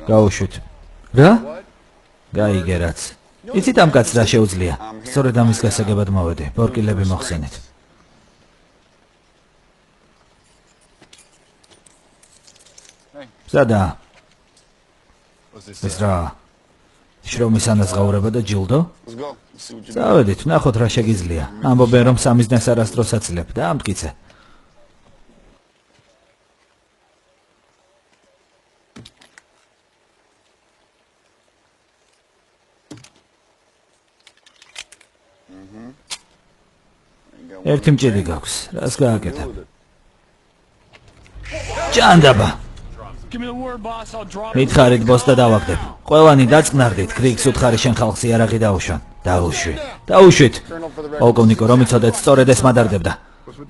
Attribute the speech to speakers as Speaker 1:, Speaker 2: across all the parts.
Speaker 1: გაუშვით. რა? გაიგე რაც. იცით ამ კაცს რა შეუძლია? სწორედ ამის გასაგებად მოვედი. ბორკილები მოხსენით. სადა? ეს რა? შრომის ანაზღაურება და ჯილდო? წავედით, ვნახოთ რა შეგიძლია. ამბობენ რომ სამიზნეს არასდროს აცლებ და ამტკიცე. ერთი მჭირი გაქვს, რას გააკეთებ? ჭანდაბა. მითხარით ბოს და დავაგდებ. ყველანი დაწყნარდით, კრიგს უთხარი შენ ხალხს იარაღი დაუშვან. დაუშვით. პოლკოვნიკო რომ იცოდეთ, სწორედ ეს მადარდებდა.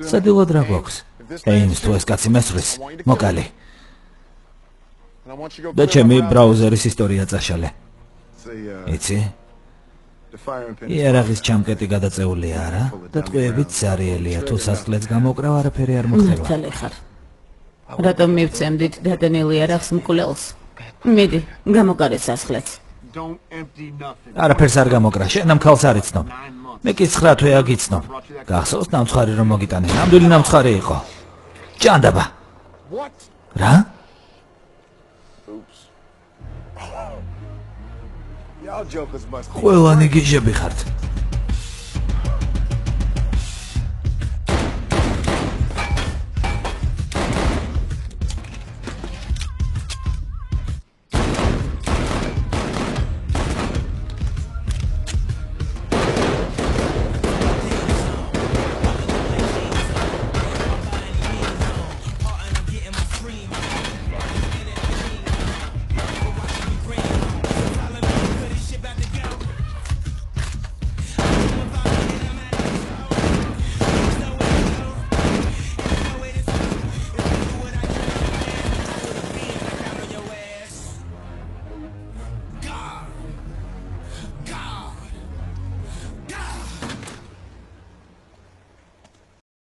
Speaker 1: სადილოდ რა გვაქვს? ეინს თუ ეს კაცი მესვრის, მოკალი. და ჩემი ბრაუზერის ისტორია წაშალე. იცი? იარაღის ჩამკეტი გადაწეულია არა? და ტყვეებით ზარიელია, თუ სასხლეც გამოკრავ, არაფერი არ მოხდება.
Speaker 2: მართალი ხარ. რატომ მივცემდით დადენილი იარაღს მკვლელს? მიდი, გამოკარე სასხლეც.
Speaker 1: არაფერს არ გამოკრა, შენ ამ ქალს არ იცნობ. მე კი 9 თვე აგიცნობ. გახსოვს ნამცხარი რომ მოგიტანე, ნამდვილი ნამცხარი იყო. ჭანდაბა. რა? ყველანი გიჟები ხართ.